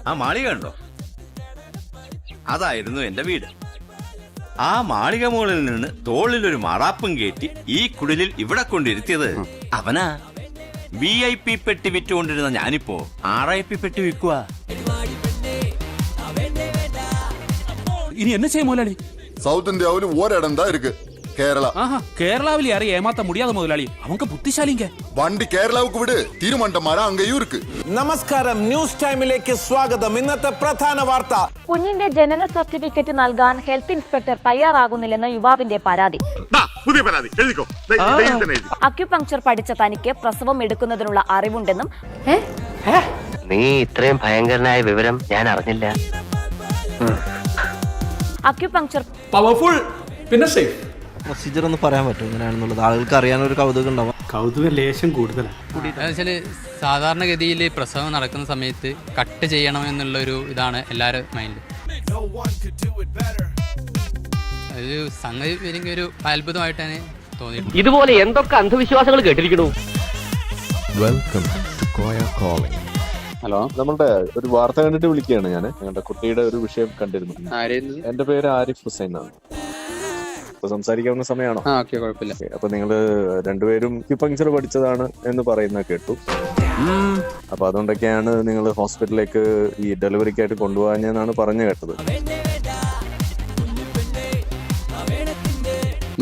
ആ മാളിക ഉണ്ടോ? അതായിരുന്നു എന്റെ വീട്. ആ മാളിക മുകളിൽ നിന്ന് തോളിലൊരു മാറാപ്പും കയറ്റി ഈ കുടിലിൽ ഇവിടെ കൊണ്ടിരുത്തിയത് അവനാ. VIP പെട്ടി വിറ്റുകൊണ്ടിരുന്ന ഞാനിപ്പോ RIP പെട്ടി വിൽക്കുക. ഇനി എന്നെ ചെയ്യും മുതലാളി? சவுத் இந்தியாவில ஓரிடம் தான் இருக்கு, கேரளா. கேரளாவில் யாரையும் ஏமாத்த முடியாத முதலாளி, அவங்க புத்திசாலிங்க. വണ്ടി കേരളാവുക്ക് വിട്, തീരുമാനമാരാ അങ്ങയും ഇருக்கு. നമസ്കാരം, ന്യൂസ് ടൈമിലേക്ക് സ്വാഗതം. ഇന്നത്തെ പ്രധാന വാർത്ത: കുഞ്ഞിന്റെ ജനന സർട്ടിഫിക്കറ്റ് നൽകാൻ ഹെൽത്ത് ഇൻസ്പെക്ടർ തയ്യാറാകുന്നില്ലെന്ന് യുവാവിന്റെ പരാതി. അക്യുപങ്ചർ പഠിച്ച തനിക്ക് പ്രസവം എടുക്കുന്നതിനുള്ള അറിവുണ്ടെന്നും നീ ഇത്രയും ഭയങ്കരനായ വിവരം ഞാൻ അറിഞ്ഞില്ല. അക്യുപങ്ചർ പവർഫുൾ പിന്നെ സേഫ്. പ്രൊസീജിയർ ഒന്ന് പറയാൻ പറ്റും എങ്ങനെയാണെന്നുള്ളത്? ആളുകൾക്ക് അറിയാനൊരു കൗതുകം ഉണ്ടാവും. കൗതുക ലേശം കൂടുതലാണ്. സാധാരണഗതിയിൽ പ്രസവം നടക്കുന്ന സമയത്ത് കട്ട് ചെയ്യണം എന്നുള്ളൊരു ഇതാണ് എല്ലാവരും മൈൻഡിൽ. ഒരു സംഗതി എനിക്ക് ഒരു അത്ഭുതമായിട്ടാണ് തോന്നിയിട്ടുണ്ട്. ഇതുപോലെ എന്തൊക്കെ അന്ധവിശ്വാസങ്ങൾ കേട്ടിരിക്കണു. Welcome to Koya calling. Hello, നമ്മളുടെ ഒരു വാർത്ത കണ്ടിട്ട് വിളിക്കുകയാണ് ഞാൻ. ഞങ്ങളുടെ കുട്ടിയുടെ ഒരു വിഷയം കണ്ടിരുന്നു. എന്റെ പേര് ആരിഫ് ഹുസൈൻ ആണ്. സംസാരിക്കാവുന്ന സമയമാണോ? കുഴപ്പമില്ല. അപ്പൊ നിങ്ങള് രണ്ടുപേരും അക്യുപങ്ചർ പഠിച്ചതാണ് എന്ന് പറയുന്നത് കേട്ടു. അപ്പൊ അതുകൊണ്ടൊക്കെയാണ് നിങ്ങൾ ഹോസ്പിറ്റലിലേക്ക് ഈ ഡെലിവറിക്കായിട്ട് കൊണ്ടുപോകാനെന്നാണ് പറഞ്ഞു കേട്ടത്.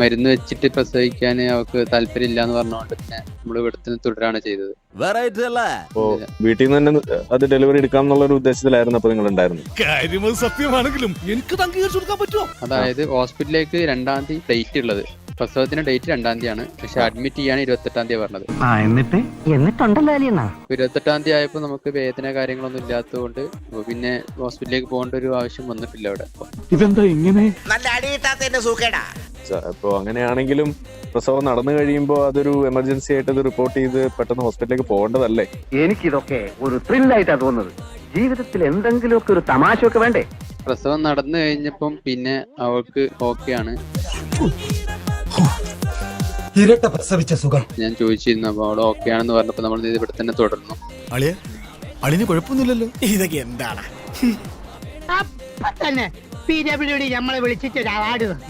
മരുന്ന് വെച്ചിട്ട് പ്രസവിക്കാൻ അവർക്ക് താല്പര്യം ഇല്ല എന്ന് പറഞ്ഞുകൊണ്ട് തന്നെ നമ്മൾ ഇവിടെ തുടരാണ് ചെയ്തത്. അപ്പോ വീട്ടിൽ നിന്ന് തന്നെ അത് ഡെലിവറി എടുക്കാം എന്നുള്ള ഒരു ഉദ്ദേശത്തിലായിരുന്നു അപ്പൊ നിങ്ങൾ ഉണ്ടായിരുന്നു. സത്യമാണെങ്കിലും എനിക്ക് അംഗീകരിച്ചു കൊടുക്കാൻ പറ്റുമോ? അതായത് ഹോസ്പിറ്റലിലേക്ക് 2-ാം തീയതി ഡേറ്റ് ഉള്ളത്. പ്രസവത്തിന്റെ ഡേറ്റ് 2-ാം തീയതിയാണ്, പക്ഷെ അഡ്മിറ്റ് ചെയ്യാൻ 28-ാം തീയതി പറഞ്ഞത്. എന്നിട്ടുണ്ടല്ലോ 28-ാം തീയതി ആയപ്പോ നമുക്ക് വേദന കാര്യങ്ങളൊന്നും ഇല്ലാത്തതുകൊണ്ട് പിന്നെ ഹോസ്പിറ്റലിലേക്ക് പോകേണ്ട ഒരു ആവശ്യം വന്നിട്ടില്ല അവിടെ. ഇതെന്താ ഇങ്ങനെ? അപ്പൊ അങ്ങനെയാണെങ്കിലും പ്രസവം നടന്നു കഴിയുമ്പോൾ അതൊരു എമർജൻസി ആയിട്ട് ഇത് റിപ്പോർട്ട് ചെയ്ത് പെട്ടെന്ന് ഹോസ്പിറ്റലിലേക്ക് പോകേണ്ടതല്ലേ? എനിക്കിതൊക്കെ ഒരു ത്രില്ലായിട്ടാ തോന്നുന്നത്. ജീവിതത്തിൽ എന്തെങ്കിലുമൊക്കെ ഒരു തമാശ ഒക്കെ വേണ്ടേ? പ്രസവം നടന്നു കഴിഞ്ഞപ്പം പിന്നെ അവൾക്ക് ഓക്കെയാണ്. ഇരട്ട പ്രസവിച്ച സുഖം ഞാൻ ചോദിച്ചിരുന്നു, അപ്പൊ അവള് ഓക്കെയാണെന്ന് പറഞ്ഞപ്പോ നമ്മൾ ഇവിടെ തന്നെ തുടർന്നു. അളിന് കുഴപ്പമൊന്നുമില്ലല്ലോ. ഇതൊക്കെ എന്താണ്? തന്നെ PWD നമ്മളെ വിളിച്ചിട്ട് ഒരു അവാർഡ് തന്നു.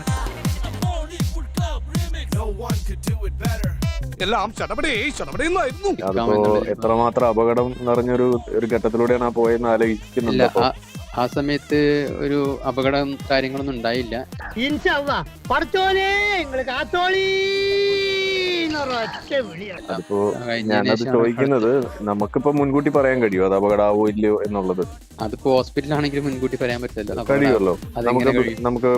അതിപ്പോ എത്രമാത്രം അപകടം നിറഞ്ഞൊരു ഘട്ടത്തിലൂടെയാണ് ആ പോയെന്ന് ആലോചിക്കുന്നില്ല. ആ സമയത്ത് ഒരു അപകടം കാര്യങ്ങളൊന്നും ഉണ്ടായില്ല. അതിപ്പോ ഞാനത് ചോദിക്കുന്നത്, നമുക്കിപ്പോ മുൻകൂട്ടി പറയാൻ കഴിയുമോ അത് അപകടമാവോ ഇല്ലയോ എന്നുള്ളത്? അതിപ്പോ ഹോസ്പിറ്റലാണെങ്കിൽ മുൻകൂട്ടി പറയാൻ പറ്റില്ലല്ലോ. കഴിയുമല്ലോ. നമുക്ക്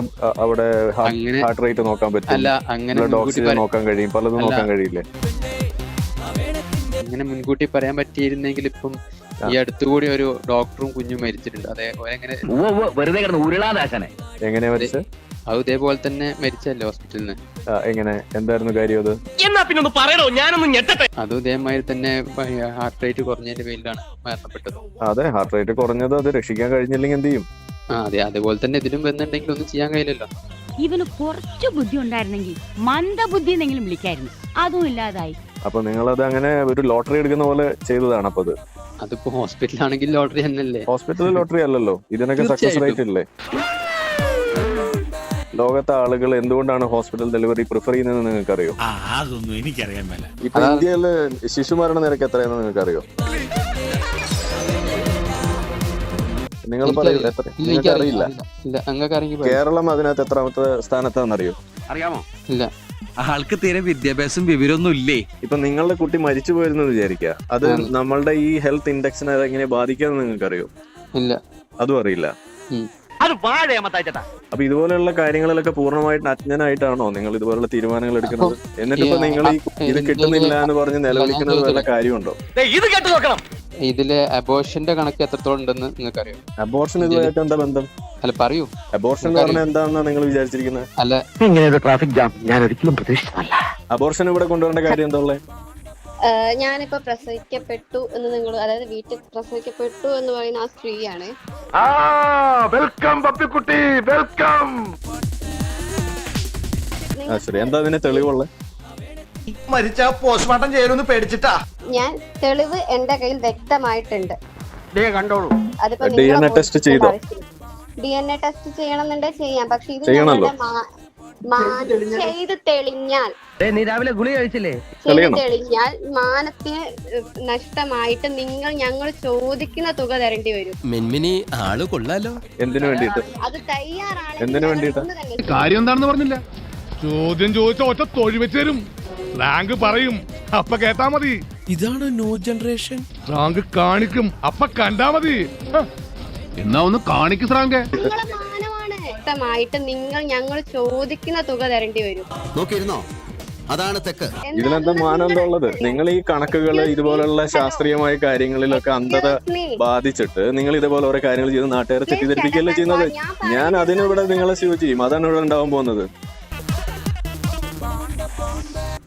അവിടെ ഹാർട്ട് റേറ്റ് നോക്കാൻ പറ്റും, ബ്ലഡ് ഓക്സിജൻ നോക്കാൻ കഴിയും, പലതും നോക്കാൻ കഴിയില്ലേ? അങ്ങനെ മുൻകൂട്ടി പറയാൻ പറ്റിയിരുന്നെങ്കിൽ ഇപ്പം ഈ അടുത്തുകൂടി ഒരു ഡോക്ടറും കുഞ്ഞും മരിച്ചിട്ടുണ്ട്. അതേപോലെ എങ്ങനെയാ മരിച്ചത്? അത് ഇതേപോലെ തന്നെ മരിച്ചല്ലേ ഹോസ്പിറ്റലിൽ നിന്ന്. എങ്ങനെ, എന്തായിരുന്നു കാര്യം അത്? അതും ഇതേമാതിരി തന്നെ ഹാർട്ട് റേറ്റ് കുറഞ്ഞതിന്റെ പേരിലാണ് മരണപ്പെട്ടത്. അതെ, ഹാർട്ട് റേറ്റ് കുറഞ്ഞത് അത് രക്ഷിക്കാൻ കഴിഞ്ഞില്ലെങ്കിൽ എന്ത് ചെയ്യും? അതെ, അതേപോലെ തന്നെ ഇതിലും വന്നിട്ടുണ്ടെങ്കിൽ ഒന്നും ചെയ്യാൻ കഴിയില്ലല്ലോ. ഇവന് കുറച്ചു ബുദ്ധി ഉണ്ടായിരുന്നെങ്കിൽ മന്ദബുദ്ധി എന്നെങ്കിലും വിളിക്കായിരുന്നു, അതും ഇല്ലാതായി. അപ്പൊ നിങ്ങളത് അങ്ങനെ ഒരു ലോട്ടറി എടുക്കുന്ന പോലെ ചെയ്തതാണ്. അപ്പൊ അതിപ്പോ ഹോസ്പിറ്റലാണെങ്കിൽ ലോട്ടറി തന്നെയല്ലേ? ഹോസ്പിറ്റൽ ലോട്ടറി അല്ലല്ലോ, ഇതിനൊക്കെ സക്സസ് റേറ്റ് ഇല്ലേ? ലോകത്തെ ആളുകൾ എന്തുകൊണ്ടാണ് ഹോസ്പിറ്റൽ ഡെലിവറി പ്രിഫർ ചെയ്യുന്നത് നിങ്ങൾക്കറിയോ? അതൊന്നും എനിക്കറിയാൻ മേല. ഇപ്പൊ ഇന്ത്യയില് ശിശുമരണ നിരക്ക് എത്രയാണെന്ന് നിങ്ങൾക്കറിയോ? നിങ്ങൾ പറയില്ല, അറിയില്ല. കേരളം അതിനകത്ത് എത്രാമത്തെ സ്ഥാനത്താണെന്നറിയോ? അറിയാമോ? ഇല്ല. ആൾക്ക് തീരെ വിദ്യാഭ്യാസം വിവരമൊന്നും ഇല്ലേ? ഇപ്പൊ നിങ്ങളുടെ കുട്ടി മരിച്ചു പോയിരുന്നെന്ന് വിചാരിക്കുക, അത് നമ്മളുടെ ഈ ഹെൽത്ത് ഇൻഡെക്സിനെ അതെങ്ങനെ ബാധിക്കാന്ന് നിങ്ങൾക്കറിയോ? ഇല്ല, അതും അറിയില്ല. അപ്പൊ ഇതുപോലെയുള്ള കാര്യങ്ങളിലൊക്കെ പൂർണ്ണമായിട്ട് അജ്ഞനായിട്ടാണോ നിങ്ങൾ ഇതുപോലുള്ള തീരുമാനങ്ങൾ എടുക്കുന്നത്? എന്നിട്ടിപ്പോ നിങ്ങൾ ഇത് കിട്ടുന്നില്ല എന്ന് പറഞ്ഞ് നിലവിളിക്കുന്നത് വല്ല കാര്യമുണ്ടോ? ഇതില് അബോർഷന്റെ കണക്ക് എത്രത്തോളം ഉണ്ടെന്ന് നിങ്ങൾക്ക് അറിയോ? അബോർഷൻ ഇതുമായിട്ട് എന്താ ബന്ധം? അല്ല, പറയൂ. അബോർഷൻ എന്ന് പറഞ്ഞാൽ എന്താണെന്നാണ് നിങ്ങൾ വിചാരിച്ചിരിക്കുന്നത്? അല്ല, ഇങ്ങനെ ഒരു ട്രാഫിക് ജാം ഞാൻ ഒരിക്കലും പ്രതീക്ഷിച്ചതല്ല. അബോർഷൻ ഇവിടെ കൊണ്ടുവരേണ്ട കാര്യം എന്താ ഉള്ളത്? ഞാനിപ്പോ പ്രസവിക്കപ്പെട്ടു എന്ന് നിങ്ങൾ, അതായത് വീട്ടിൽ പ്രസവിക്കപ്പെട്ടു എന്ന് പറയുന്ന ആ സ്ത്രീയാണ്. Welcome Pappikutty, welcome. ശരി, എന്താ അതിന് തെളിവുള്ളത്? മരിച്ച പോസ്റ്റ്മോർട്ടം ചെയ്യലൊന്ന് പേടിച്ചിട്ടാ. ഞാൻ തെളിവ് എന്റെ കയ്യിൽ വ്യക്തമായിട്ടുണ്ട്. കണ്ടോളൂ. അതിപ്പോ DNA ടെസ്റ്റ് ചെയ്തോ? DNA ടെസ്റ്റ് ചെയ്യണമെന്നുണ്ടെങ്കിൽ ചെയ്യാം. പക്ഷെ ഇത് ചെയ്യണല്ലോ. ചെയ്ത് തെളിഞ്ഞാൽ നീ രാവിലെ ഗുളി കഴിച്ചില്ലേ? തെളിഞ്ഞാൽ മാനത്തിന് നഷ്ടമായിട്ട് ഞങ്ങൾ ചോദിക്കുന്ന തുക തരേണ്ടി വരും. മെൻമിനി ആള് കൊള്ളാലോ. എന്തിനു വേണ്ടിയിട്ട്? അത് തയ്യാറാണ്. എന്തിനു വേണ്ടിയിട്ട്? കാര്യം എന്താണെന്ന് പറഞ്ഞില്ല. ചോദ്യം ചോദിച്ച ഒറ്റ തൊഴി വെച്ച് തരും. റാങ്ക് പറയും, അപ്പ കേട്ടാ മതി. ഇതാണ് ന്യൂ ജനറേഷൻ. റാങ്ക് കാണിക്കും, അപ്പ കണ്ടാ മതി. എന്നാ ഒന്ന് കാണിക്കും റാങ്ക്. നിങ്ങളെ മാനമാണ് നഷ്ടമായിട്ട് ഞങ്ങൾ ചോദിക്കുന്ന തുക തരേണ്ടി വരും. നോക്കിയിരുന്നോ, അതാണ് തെക്ക്. ഇതിലെന്താ മാനം എന്താ ഉള്ളത്? നിങ്ങൾ ഈ കണക്കുകൾ ഇതുപോലുള്ള ശാസ്ത്രീയമായ കാര്യങ്ങളിലൊക്കെ അന്ധത ബാധിച്ചിട്ട് നിങ്ങൾ ഇതുപോലെ ഓരോ കാര്യങ്ങൾ ചെയ്ത് നാട്ടുകാരെ തെറ്റിദ്ധരിപ്പിക്കുകയല്ലേ ചെയ്യുന്നത്. ഞാൻ അതിനിവിടെ നിങ്ങളെ സ്യൂ ചെയ്യും. അതാണ് ഇവിടെ ഉണ്ടാവാൻ പോകുന്നത്.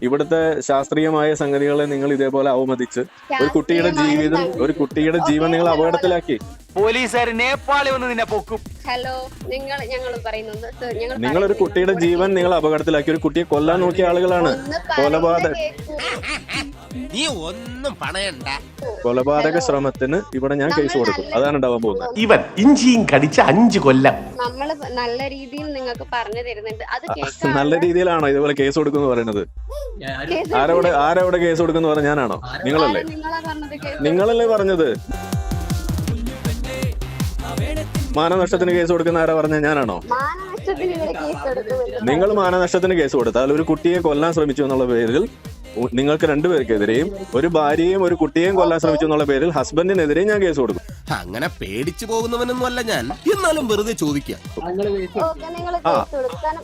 ഇവിടുത്തെ ശാസ്ത്രീയമായ സംഗതികളെ നിങ്ങൾ ഇതേപോലെ അവമതിച്ച് ഒരു കുട്ടിയുടെ ജീവൻ നിങ്ങൾ അപകടത്തിലാക്കി. പോലീസുകാർ നേപ്പാളി വന്ന് നിന്നെ പൊക്കും. ഹലോ, ഞങ്ങൾ പറയുന്നത് നിങ്ങളൊരു കുട്ടിയുടെ ജീവൻ നിങ്ങൾ അപകടത്തിലാക്കി. ഒരു കുട്ടിയെ കൊല്ലാൻ നോക്കിയ ആളുകളാണ്. നീ ഒന്നും പണയണ്ട. കൊലപാതക ശ്രമത്തിന് ഇവിടെ ഞാൻ കേസ് കൊടുക്കും. അതാണ് ഉണ്ടാവാൻ പോകുന്നത്. ഇവൻ ഇഞ്ചിയും കടിച്ച 5 കൊല്ലം. നമ്മള് നല്ല രീതിയിൽ നിങ്ങൾക്ക് പറഞ്ഞു തരുന്നുണ്ട്. അത് നല്ല രീതിയിലാണോ ഇതുപോലെ കേസ് കൊടുക്കുന്നു പറയുന്നത്? ആരവിടെ കേസ് കൊടുക്കുന്നു പറഞ്ഞ ഞാനാണോ? നിങ്ങളല്ലേ? നിങ്ങളല്ലേ പറഞ്ഞത്? മാനനഷ്ടത്തിന് കേസ് കൊടുക്കുന്ന ആരാ പറഞ്ഞ ഞാനാണോ? നിങ്ങൾ മാനനഷ്ടത്തിന് കേസ് കൊടുത്താൽ ഒരു കുട്ടിയെ കൊല്ലാൻ ശ്രമിച്ചു എന്നുള്ള പേരിൽ നിങ്ങൾക്ക് 2 പേർക്കെതിരെയും, ഒരു ഭാര്യയും ഒരു കുട്ടിയെയും കൊല്ലാൻ ശ്രമിച്ചു എന്നുള്ള പേരിൽ ഹസ്ബൻഡിനെതിരെയും ഞാൻ കേസ് കൊടുക്കും. അങ്ങനെ പേടിച്ചു പോകുന്നവനൊന്നും അല്ല ഞാൻ. എന്നാലും വെറുതെ ചോദിക്കാം.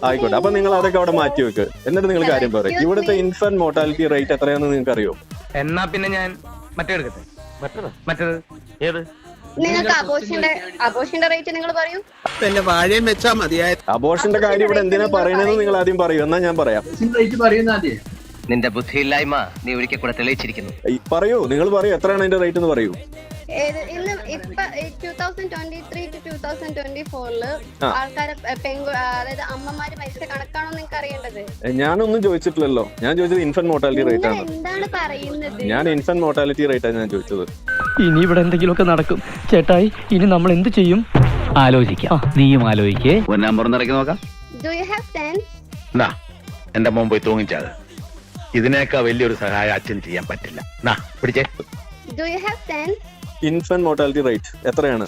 ആയിക്കോട്ടെ. അപ്പൊ നിങ്ങൾ അതൊക്കെ അവിടെ മാറ്റി വെക്ക്. എന്നിട്ട് നിങ്ങൾ കാര്യം പറയും. ഇവിടുത്തെ ഇൻഫന്റ് മോർട്ടാലിറ്റി റേറ്റ് എത്രയാണെന്ന് നിങ്ങൾക്ക് അറിയോ? എന്നാ പിന്നെ ഞാൻ മറ്റേത് ഏത് നിങ്ങൾക്ക് അബോഷന്റെ റേറ്റ് നിങ്ങൾ പറയൂ. പിന്നെ വാഴയും വെച്ചാ മതിയായ. അബോർഷന്റെ കാര്യം ഇവിടെ എന്തിനാ പറയണെന്ന് നിങ്ങൾ ആദ്യം പറയൂ, എന്നാ ഞാൻ പറയാം. നിന്റെ ബുദ്ധിയില്ലായ്മ നീ ഒരിക്കൽ കൂടെ തെളിയിച്ചിരിക്കുന്നു. പറയൂ, നിങ്ങൾ പറയൂ, എത്രയാണ് അതിന്റെ റേറ്റ് എന്ന് പറയൂ. ഇന്ന് ഇപ്പൊ 2023 to 2024 ആൾക്കാരെ അതായത് അമ്മമാര് മരിച്ച കണക്കാണോ നിങ്ങൾക്ക് അറിയേണ്ടത്? ഞാനൊന്നും ചോദിച്ചിട്ടില്ലല്ലോ. ഞാൻ ചോദിച്ചത് ഇൻഫന്റ് മോർട്ടാലിറ്റി റേറ്റ് ആണ്. എന്താണ് പറയുന്നത്? ഞാൻ ഇൻഫന്റ് മോർട്ടാലിറ്റി റേറ്റ് ആണ് ഞാൻ ചോദിച്ചത്. ഇനി ഇവിടെ എന്തെങ്കിലുമൊക്കെ നടക്കും ചേട്ടായി. ഇനി നമ്മൾ എന്ത് ചെയ്യും? ആലോചിക്കാം. നീയും ആലോചിക്കേ. നമ്പർ നിറക്കി നോക്കാം. Do you have sense? എന്റെ മോൻ പോയി തൂങ്ങിച്ചാത്. ഇതിനേക്കാൾ വലിയൊരു സഹായം അച്ഛൻ ചെയ്യാൻ പറ്റില്ല. പിടിച്ചേ. Do you have sense? Infant mortality rate എത്രയാണ്?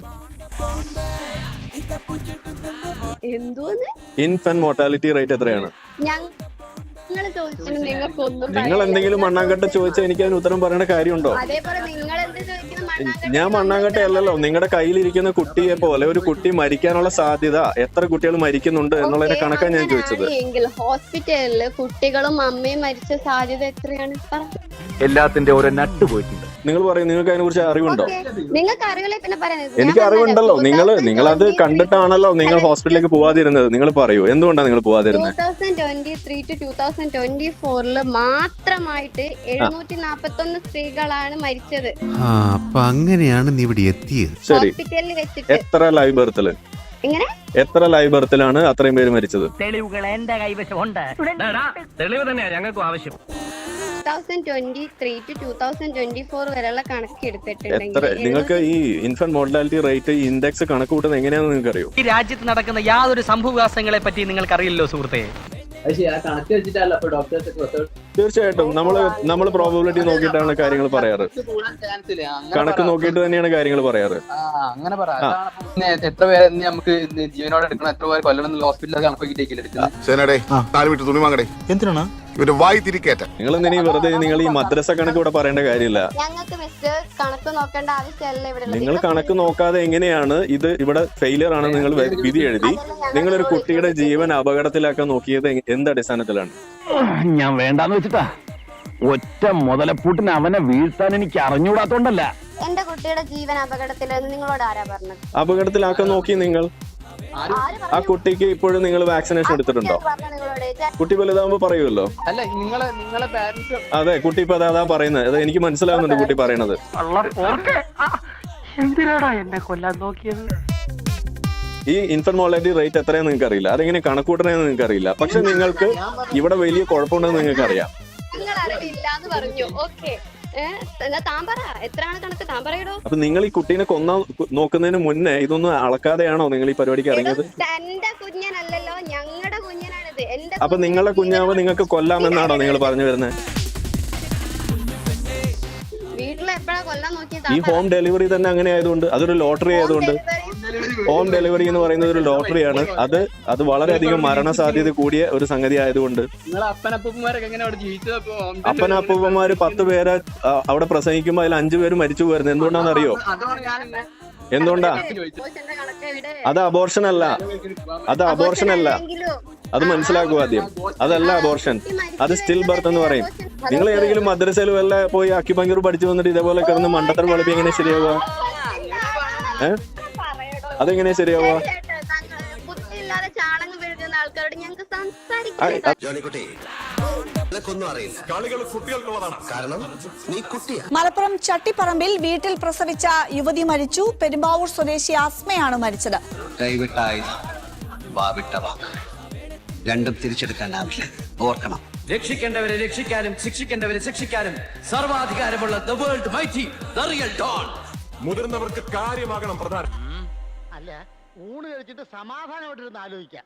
ഇൻഫന്റ് മോർട്ടാലിറ്റി റേറ്റ് എത്രയാണ്? നിങ്ങൾ എന്തെങ്കിലും മണ്ണാങ്കട്ട ചോദിച്ചാൽ എനിക്ക് അതിന് ഉത്തരം പറയേണ്ട കാര്യമുണ്ടോ? ഞാൻ മണ്ണാങ്കട്ട അല്ലല്ലോ. നിങ്ങളുടെ കയ്യിലിരിക്കുന്ന കുട്ടിയെ പോലെ ഒരു കുട്ടി മരിക്കാനുള്ള സാധ്യത, എത്ര കുട്ടികൾ മരിക്കുന്നുണ്ട് എന്നുള്ളതിന്റെ കണക്കാണ് ഞാൻ ചോദിച്ചത്. ഹോസ്പിറ്റലില് കുട്ടികളും അമ്മയും മരിച്ച സാധ്യത എത്രയാണ്? എല്ലാത്തിന്റെ ഓരോ നട്ട് പോയിട്ടുണ്ട്. നിങ്ങൾ പറയും, നിങ്ങൾക്ക് അതിനെ കുറിച്ച് അറിവുണ്ടോ? നിങ്ങൾക്ക് അറിവില്ല പിന്നെ പറയുന്നത്. എനിക്ക് അറിവുണ്ടല്ലോ. നിങ്ങൾ അത് കണ്ടിട്ടാണല്ലോ നിങ്ങൾ ഹോസ്പിറ്റലിലേക്ക് പോവാതിരുന്നത്. നിങ്ങൾ പറയൂ, എന്തുകൊണ്ടാണ് നിങ്ങൾ പോവാതിരുന്നത്? 2023 to 2024 മാത്രമായിട്ട് 741 സ്ത്രീകളാണ് മരിച്ചത്. അപ്പൊ അങ്ങനെയാണ് നീ ഇവിടെ എത്തിയത്. ശരി, ഹോസ്പിറ്റലിൽ വെച്ചിട്ട്. എത്ര ലൈവ് ബർത്തില്? എങ്ങനെ? എത്ര ലൈവ് ബർത്തിലാണ് അത്രയും പേര് മരിച്ചത്? തെളിവുകൾ എന്റെ കൈവശമുണ്ട്. തെളിവ് തന്നെയാ ഞങ്ങൾക്ക് ആവശ്യം. 2023 to 2024 വരെയുള്ള കണക്ക് എടുത്തിട്ടുണ്ടെങ്കിൽ നിങ്ങൾക്ക് ഈ ഇൻഫന്റ് മോർട്ടാലിറ്റി റേറ്റ് ഇൻഡെക്സ് കണക്ക് കൂട്ടുന്നത് എങ്ങനെയാണെന്ന് നിങ്ങൾക്ക് അറിയോ? ഈ രാജ്യത്ത് നടക്കുന്ന യാതൊരു സംഭവവികാസങ്ങളെ പറ്റി നിങ്ങൾക്ക് അറിയില്ലല്ലോ സുഹൃത്തെ. തീർച്ചയായിട്ടും നമ്മള് പ്രോബബിലിറ്റി നോക്കിയിട്ടാണ് കാര്യങ്ങൾ പറയാറ്. കണക്ക് നോക്കിയിട്ട് തന്നെയാണ് കാര്യങ്ങൾ പറയാറ്. അങ്ങനെ എത്ര പേരെ നമുക്ക് ജീവനോടെ എടുക്കണം, എത്ര പേര് കൊല്ലണം ഹോസ്പിറ്റലിൽ തുണി വാങ്ങടേ. എന്തിനാണ് ഇവര് വായി തിരിക്കേറ്റ. നിങ്ങൾ എന്തിനാ വെറുതെ നിങ്ങൾ ഈ മദ്രസ കണക്ക് ഇവിടെ പറയേണ്ട കാര്യമില്ല. ഞങ്ങൾക്ക് മിസ്റ്റർ കണക്ക് നോക്കേണ്ട ആവശ്യമല്ല ഇവിടെ. നിങ്ങൾ കണക്ക് നോക്കാതെ എങ്ങനെയാണ് ഇത് ഇവിടെ ഫെയിലിയർ ആണ് നിങ്ങൾ വിധി എഴുതി നിങ്ങളൊരു കുട്ടിയുടെ ജീവൻ അപകടത്തിലാക്കാൻ നോക്കിയത്? എന്ത് അടിസ്ഥാനത്തിലാണ്? ഞാൻ വേണ്ടാന്ന് വെച്ചിട്ടാ. ഒറ്റ മുതലപ്പൂട്ടിന് അവനെ വീഴ്ത്താൻ എനിക്ക് അറിഞ്ഞുകൂടാത്തോണ്ടല്ല. എന്റെ കുട്ടിയുടെ ജീവൻ അപകടത്തിലെന്ന് നിങ്ങളോട് ആരാ പറഞ്ഞത്? അപകടത്തിലാക്കാൻ നോക്കി നിങ്ങൾ. ആ കുട്ടിക്ക് ഇപ്പോഴും നിങ്ങൾ വാക്സിനേഷൻ എടുത്തിട്ടുണ്ടോ? കുട്ടി വലുതാകുമ്പോ പറയുമല്ലോ. അല്ല നിങ്ങളെ പാരന്റ്സ്. അതെ, കുട്ടി ഇപ്പൊ അതാ പറയുന്നത്. അത് എനിക്ക് മനസ്സിലാവുന്നുണ്ട് കുട്ടി പറയണത്. എന്തിനാടാ എന്നെ കൊല്ലാൻ നോക്കിയത്? ഈ ഇൻഫന്റ് മോർട്ടാലിറ്റി റേറ്റ് എത്രയാന്ന് നിങ്ങൾക്ക് അറിയില്ല. അതെങ്ങനെ കണക്കൂട്ടണെന്ന് നിങ്ങൾക്ക് അറിയില്ല. പക്ഷെ നിങ്ങൾക്ക് ഇവിടെ വലിയ കുഴപ്പമുണ്ടെന്ന് നിങ്ങൾക്ക് അറിയാം. നിങ്ങൾ അറിവില്ലാന്ന് പറഞ്ഞു. ഓക്കെ, എന്നാ താൻ പറ, എത്രയാണ് കണക്ക് താൻ പറയടോ. അപ്പൊ നിങ്ങൾ ഈ കുട്ടീനെ നോക്കുന്നതിന് മുന്നേ ഇതൊന്നും അളക്കാതെയാണോ നിങ്ങൾ ഈ പരിപാടിക്ക് ഇറങ്ങിയത്? എന്റെ കുഞ്ഞനല്ലല്ലോ, ഞങ്ങളുടെ കുഞ്ഞനാണിത്. എന്റെ അപ്പൊ നിങ്ങളുടെ കുഞ്ഞാവ് നിങ്ങൾക്ക് കൊല്ലാമെന്നാണോ നിങ്ങൾ പറഞ്ഞു വരുന്നത്? വീട്ടിൽ എപ്പോഴാ കൊല്ലാൻ നോക്കി? ഈ ഹോം ഡെലിവറി തന്നെ അങ്ങനെ ആയതുകൊണ്ട്, അതൊരു ലോട്ടറി ആയതുകൊണ്ട്, ഹോം ഡെലിവറി എന്ന് പറയുന്നത് ഒരു ലോട്ടറിയാണ്. അത് വളരെയധികം മരണസാധ്യത കൂടിയ ഒരു സംഗതി ആയതുകൊണ്ട് അപ്പനപ്പൂപ്പന്മാര് 10 പേരെ അവിടെ പ്രസംഗിക്കുമ്പോൾ അതിൽ 5 പേര് മരിച്ചു പോയിരുന്നു. എന്തുകൊണ്ടാണെന്നറിയോ? എന്തുകൊണ്ടാ? അത് അബോർഷൻ അല്ല, അത് മനസ്സിലാക്കുക ആദ്യം. അതല്ല അബോർഷൻ, അത് സ്റ്റിൽ ബർത്ത് എന്ന് പറയും. നിങ്ങൾ ഏതെങ്കിലും മദ്രസയിൽ വല്ല പോയി അക്യുപഞ്ചർ പഠിച്ചു വന്നിട്ട് ഇതേപോലെ കിടന്ന് മണ്ടത്തരം വളപ്പി എങ്ങനെ ശരിയാവുക? അതെങ്ങനെ ശരിയാവുക? മലപ്പുറം ചട്ടിപ്പറമ്പിൽ വീട്ടിൽ പ്രസവിച്ച യുവതി മരിച്ചു. പെരുമ്പാവൂർ സ്വദേശി അസ്മയാണ് മരിച്ചത്. രണ്ടും തിരിച്ചെടുക്കാനാവില്ല, ഓർക്കണം. രക്ഷിക്കേണ്ടവരെ രക്ഷിക്കാനും ശിക്ഷിക്കേണ്ടവരെ ശിക്ഷിക്കാനും സർവാധികാരമുള്ള the world mighty the real don. മുതിർന്നവർക്ക് കാര്യമാകണം പ്രധാനം. അല്ല, ഊണ് കഴിച്ചിട്ട് സമാധാനമായിട്ടിരുന്ന് ആലോചിക്കാം.